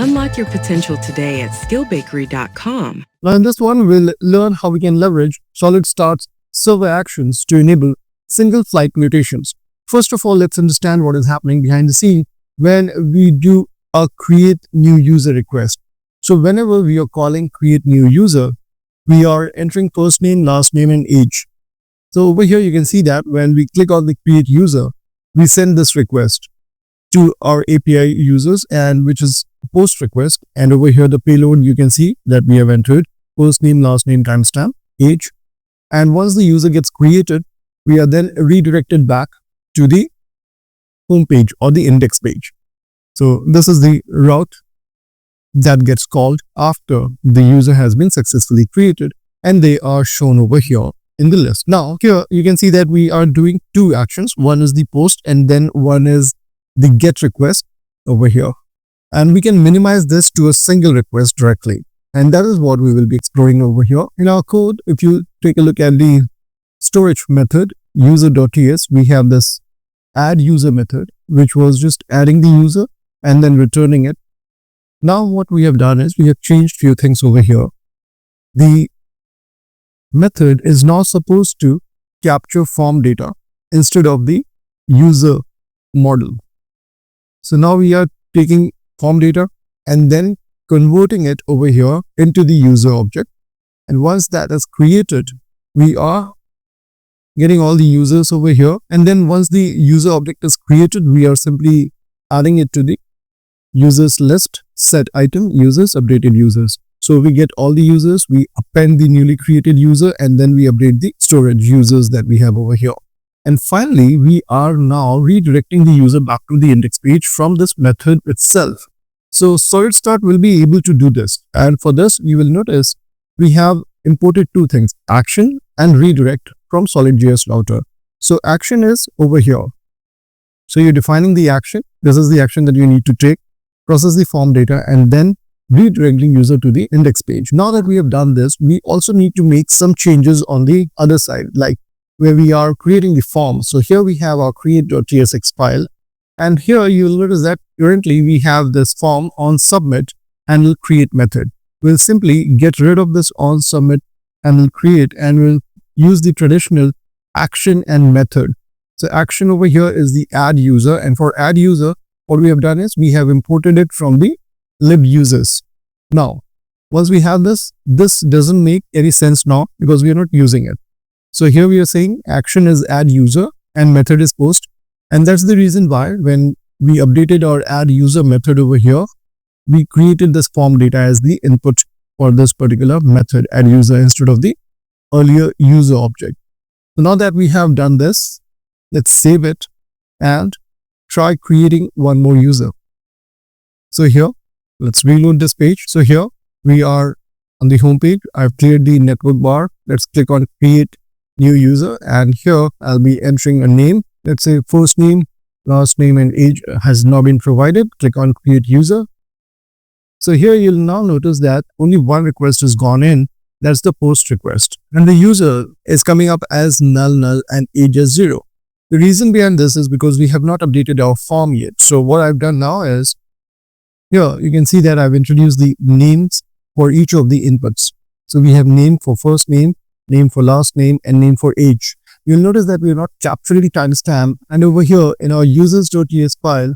Unlock your potential today at skillbakery.com. Now in this one, we'll learn how we can leverage SolidStart's server actions to enable single flight mutations. First of all, let's understand what is happening behind the scene when we do a create new user request. So whenever we are calling create new user, we are entering first name, last name, and age. So over here, you can see that when we click on the create user, we send this request to our API users, and which is a post request. And over here, the payload, you can see that we have entered first name, last name, timestamp, age. And once the user gets created, we are then redirected back to the home page or the index page. So this is the route that gets called after the user has been successfully created, and they are shown over here in the list. Now here you can see that we are doing two actions. One is the post and then one is the get request over here. And we can minimize this to a single request directly. And that is what we will be exploring over here in our code. If you take a look at the storage method, user.ts, we have this add user method, which was just adding the user and then returning it. Now what we have done is we have changed few things over here. The method is now supposed to capture form data instead of the user model. So now we are taking form data and then converting it over here into the user object. And once that is created, we are getting all the users over here. And then once the user object is created, we are simply adding it to the users list, set item, users, updated users. So we get all the users, we append the newly created user, and then we update the storage users that we have over here. And finally, we are now redirecting the user back to the index page from this method itself. So SolidStart will be able to do this. And for this, you will notice we have imported two things, action and redirect from SolidJS router. So action is over here. So you're defining the action. This is the action that you need to take, process the form data, and then redirecting user to the index page. Now that we have done this, we also need to make some changes on the other side, like where we are creating the form. So here we have our create.tsx file. And here you'll notice that currently we have this form on submit and will create method. We'll simply get rid of this on submit and will create, and we'll use the traditional action and method. So action over here is the add user, and for add user, what we have done is we have imported it from the lib users. Now, once we have this doesn't make any sense now because we are not using it. So here we are saying action is add user and method is post. And that's the reason why when we updated our add user method over here, we created this form data as the input for this particular method add user instead of the earlier user object. So now that we have done this, let's save it and try creating one more user. So here, let's reload this page. So here we are on the home page. I've cleared the network bar. Let's click on create new user, and here I'll be entering a name. Let's say first name, last name, and age has now been provided. Click on create user. So here you'll now notice that only one request has gone in. That's the post request. And the user is coming up as null and age as 0. The reason behind this is because we have not updated our form yet. So what I've done now is, here you can see that I've introduced the names for each of the inputs. So we have name for first name, name for last name, and name for age. You'll notice that we are not capturing the timestamp, and over here in our users.ts file,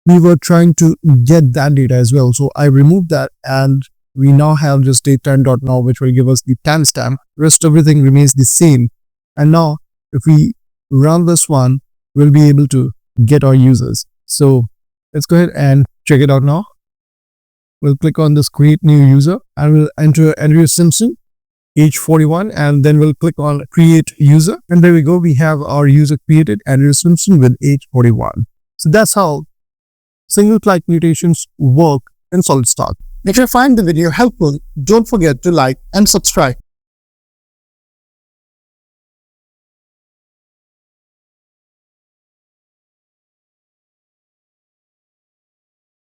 we were trying to get that data as well. So I removed that, and we now have just datetime.now, which will give us the timestamp. Rest everything remains the same. And now if we run this one, we'll be able to get our users. So let's go ahead and check it out now. We'll click on this create new user and we'll enter Andrew Simpson, age 41, and then we'll click on create user. And there we go. We have our user created, Andrew Simpson, with age 41. So that's how single flight mutations work in SolidStart. If you find the video helpful, don't forget to like and subscribe.